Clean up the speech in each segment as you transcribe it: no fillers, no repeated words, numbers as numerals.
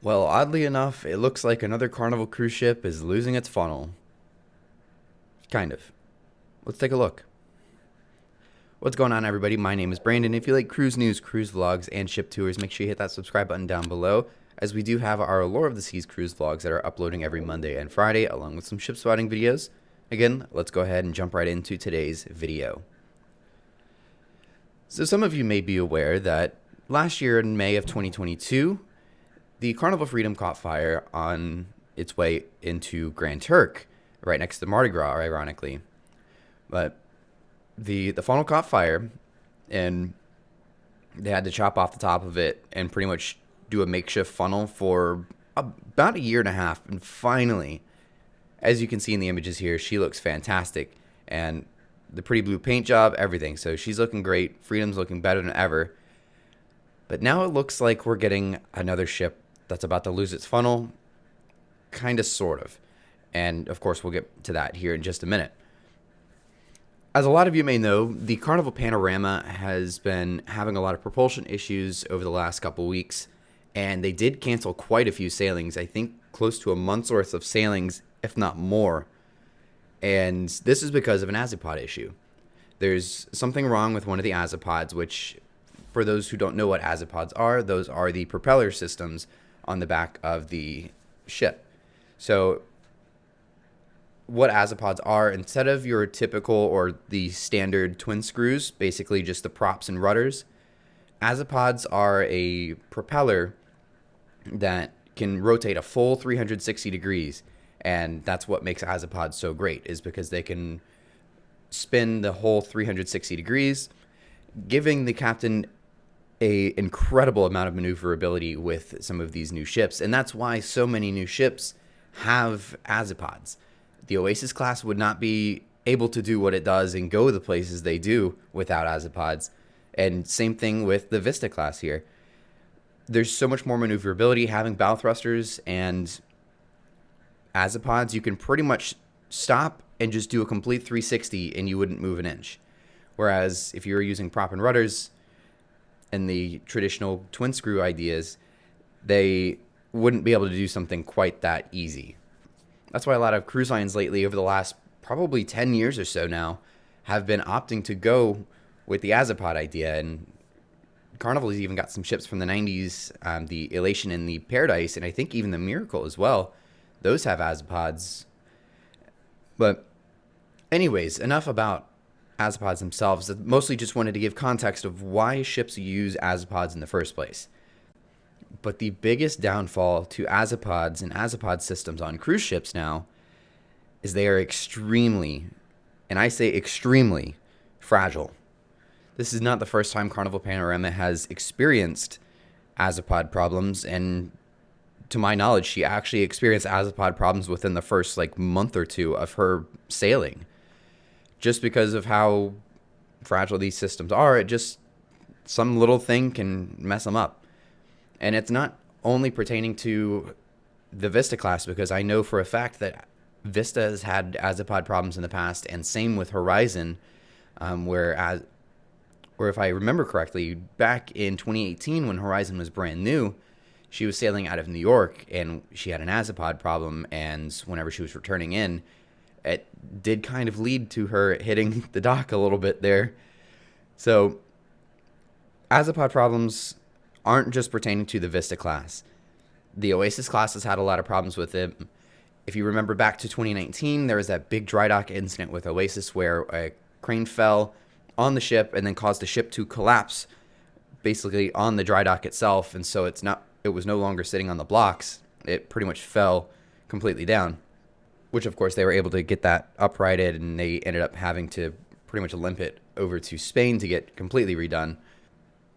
Well, oddly enough, it looks like another Carnival cruise ship is losing its funnel. Kind of. Let's take a look. What's going on, everybody? My name is Brandon. If you like cruise news, cruise vlogs, and ship tours, make sure you hit that subscribe button down below, as we do have our Allure of the Seas cruise vlogs that are uploading every Monday and Friday, along with some ship spotting videos. Again, let's go ahead and jump right into today's video. So some of you may be aware that last year in May of 2022, the Carnival Freedom caught fire on its way into Grand Turk, right next to Mardi Gras, ironically. But the funnel caught fire, and they had to chop off the top of it and pretty much do a makeshift funnel for about a year and a half. And finally, as you can see in the images here, she looks fantastic. And the pretty blue paint job, everything. So she's looking great. Freedom's looking better than ever. But now it looks like we're getting another ship that's about to lose its funnel. Kind of, sort of. And of course, we'll get to that here in just a minute. As a lot of you may know, the Carnival Panorama has been having a lot of propulsion issues over the last couple weeks, and they did cancel quite a few sailings. I think close to a month's worth of sailings, if not more. And this is because of an azipod issue. There's something wrong with one of the azipods, which, for those who don't know what azipods are, those are the propeller systems on the back of the ship. So what azipods are, instead of your typical or the standard twin screws, basically just the props and rudders, azipods are a propeller that can rotate a full 360 degrees. And that's what makes azipods so great, is because they can spin the whole 360 degrees, giving the captain a incredible amount of maneuverability with some of these new ships. And that's why so many new ships have azipods. The Oasis class would not be able to do what it does and go the places they do without azipods. And same thing with the Vista class here. There's so much more maneuverability having bow thrusters and azipods. You can pretty much stop and just do a complete 360 and you wouldn't move an inch. Whereas if you were using prop and rudders and the traditional twin screw ideas, they wouldn't be able to do something quite that easy. That's why a lot of cruise lines lately, over the last probably 10 years or so now, have been opting to go with the azipod idea. And Carnival has even got some ships from the 90s, the Elation and the Paradise, and I think even the Miracle as well. Those have azipods. But anyways, enough about azipods themselves. I mostly just wanted to give context of why ships use azipods in the first place. But the biggest downfall to azipods and azipod systems on cruise ships now is they are extremely, and I say extremely, fragile. This is not the first time Carnival Panorama has experienced azipod problems, and to my knowledge, she actually experienced azipod problems within the first month or two of her sailing. Just because of how fragile these systems are, some little thing can mess them up. And it's not only pertaining to the Vista class, because I know for a fact that Vista has had azipod problems in the past, and same with Horizon, where if I remember correctly, back in 2018 when Horizon was brand new, she was sailing out of New York and she had an azipod problem, and whenever she was returning in, it did kind of lead to her hitting the dock a little bit there. So azipod problems aren't just pertaining to the Vista class. The Oasis class has had a lot of problems with it. If you remember back to 2019, there was that big dry dock incident with Oasis where a crane fell on the ship and then caused the ship to collapse basically on the dry dock itself. And so it was no longer sitting on the blocks. It pretty much fell completely down, which of course they were able to get that uprighted, and they ended up having to pretty much limp it over to Spain to get completely redone.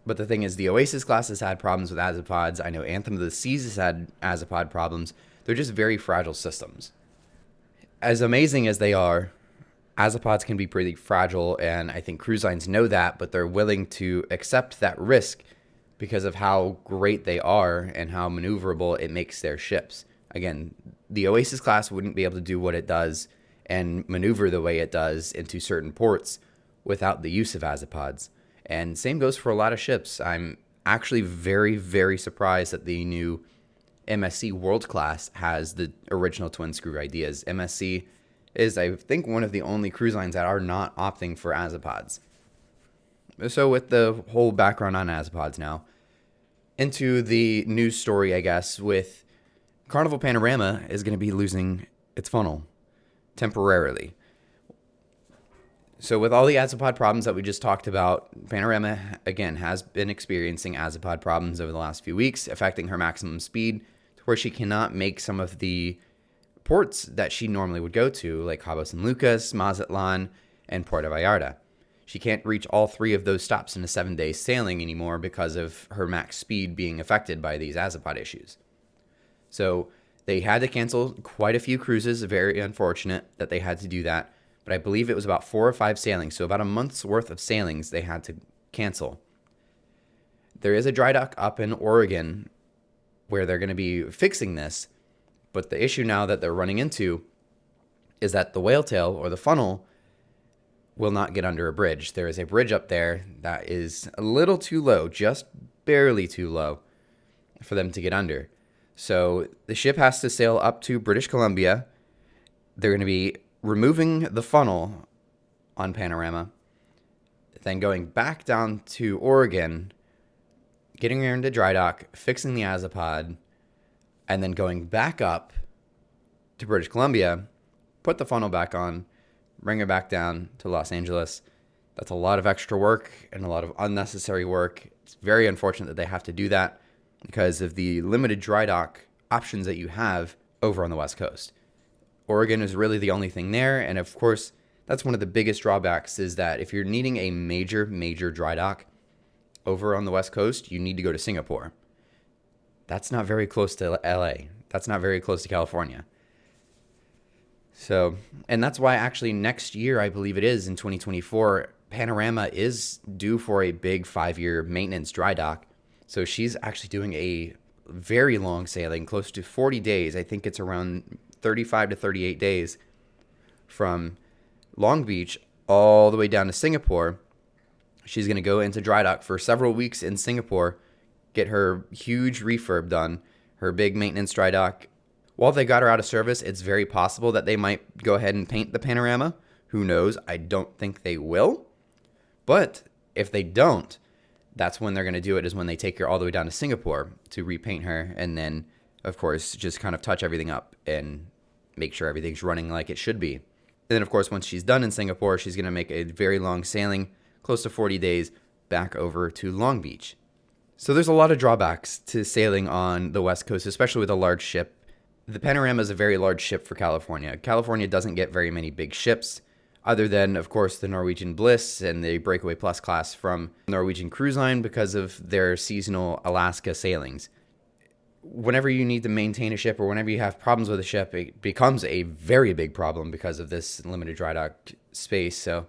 But the thing is, the Oasis class has had problems with azipods. I know Anthem of the Seas has had azipod problems. They're just very fragile systems. As amazing as they are, azipods can be pretty fragile, and I think cruise lines know that, but they're willing to accept that risk because of how great they are and how maneuverable it makes their ships. Again, the Oasis class wouldn't be able to do what it does and maneuver the way it does into certain ports without the use of azipods. And same goes for a lot of ships. I'm actually very, very surprised that the new MSC World Class has the original twin screw ideas. MSC is, I think, one of the only cruise lines that are not opting for azipods. So with the whole background on azipods now, into the news story, I guess, with Carnival Panorama is going to be losing its funnel temporarily. So with all the azipod problems that we just talked about, Panorama, again, has been experiencing azipod problems over the last few weeks, affecting her maximum speed to where she cannot make some of the ports that she normally would go to, like Cabo San Lucas, Mazatlan, and Puerto Vallarta. She can't reach all three of those stops in a 7-day sailing anymore because of her max speed being affected by these azipod issues. So they had to cancel quite a few cruises. Very unfortunate that they had to do that. But I believe it was about 4 or 5 sailings. So about a month's worth of sailings they had to cancel. There is a dry dock up in Oregon where they're going to be fixing this. But the issue now that they're running into is that the whale tail or the funnel will not get under a bridge. There is a bridge up there that is a little too low, just barely too low for them to get under. So the ship has to sail up to British Columbia. They're going to be removing the funnel on Panorama, then going back down to Oregon, getting her into dry dock, fixing the azipod, and then going back up to British Columbia, put the funnel back on, bring her back down to Los Angeles. That's a lot of extra work and a lot of unnecessary work. It's very unfortunate that they have to do that because of the limited dry dock options that you have over on the West Coast. Oregon is really the only thing there, and of course, that's one of the biggest drawbacks is that if you're needing a major dry dock over on the West Coast, you need to go to Singapore. That's not very close to LA. That's not very close to California. So, and that's why actually next year, I believe it is in 2024, Panorama is due for a big 5-year maintenance dry dock. So she's actually doing a very long sailing, close to 40 days. I think it's around 35 to 38 days from Long Beach all the way down to Singapore. She's going to go into dry dock for several weeks in Singapore, get her huge refurb done, her big maintenance dry dock. While they got her out of service, it's very possible that they might go ahead and paint the Panorama. Who knows? I don't think they will. But if they don't, that's when they're going to do it, is when they take her all the way down to Singapore to repaint her and then, of course, just kind of touch everything up and make sure everything's running like it should be. And then, of course, once she's done in Singapore, she's going to make a very long sailing, close to 40 days, back over to Long Beach. So there's a lot of drawbacks to sailing on the West Coast, especially with a large ship. The Panorama is a very large ship for California. California doesn't get very many big ships, other than, of course, the Norwegian Bliss and the Breakaway Plus class from Norwegian Cruise Line because of their seasonal Alaska sailings. Whenever you need to maintain a ship or whenever you have problems with a ship, it becomes a very big problem because of this limited dry dock space. So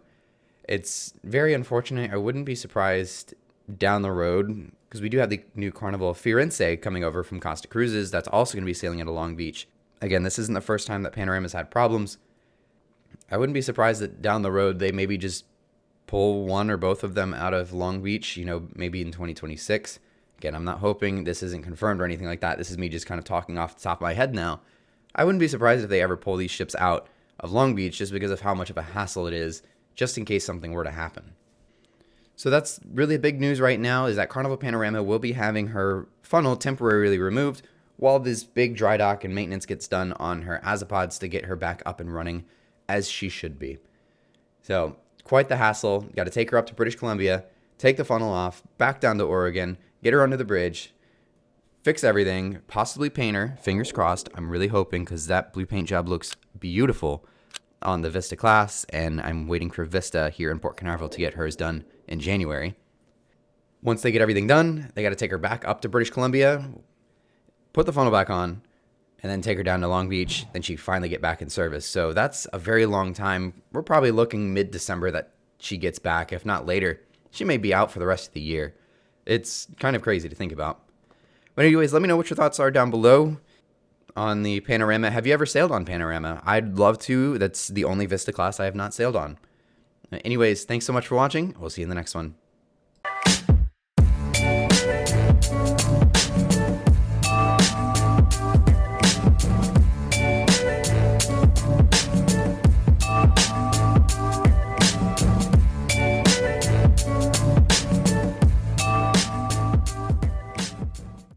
it's very unfortunate. I wouldn't be surprised down the road, because we do have the new Carnival Firenze coming over from Costa Cruises that's also going to be sailing into Long Beach. Again, this isn't the first time that Panorama's had problems. I wouldn't be surprised that down the road they maybe just pull one or both of them out of Long Beach, maybe in 2026. Again, I'm not hoping, this isn't confirmed or anything like that. This is me just kind of talking off the top of my head now. I wouldn't be surprised if they ever pull these ships out of Long Beach just because of how much of a hassle it is, just in case something were to happen. So that's really big news right now, is that Carnival Panorama will be having her funnel temporarily removed while this big dry dock and maintenance gets done on her azipods to get her back up and running as she should be. So quite the hassle. Got to take her up to British Columbia, take the funnel off, back down to Oregon, get her under the bridge, fix everything, possibly paint her. Fingers crossed. I'm really hoping, because that blue paint job looks beautiful on the Vista class, and I'm waiting for Vista here in Port Canaveral to get hers done in January. Once they get everything done, they got to take her back up to British Columbia, put the funnel back on, and then take her down to Long Beach. Then she finally get back in service. So that's a very long time. We're probably looking mid-December that she gets back, if not later. She may be out for the rest of the year. It's kind of crazy to think about. But anyways, let me know what your thoughts are down below on the Panorama. Have you ever sailed on Panorama? I'd love to. That's the only Vista class I have not sailed on. Anyways, thanks so much for watching. We'll see you in the next one.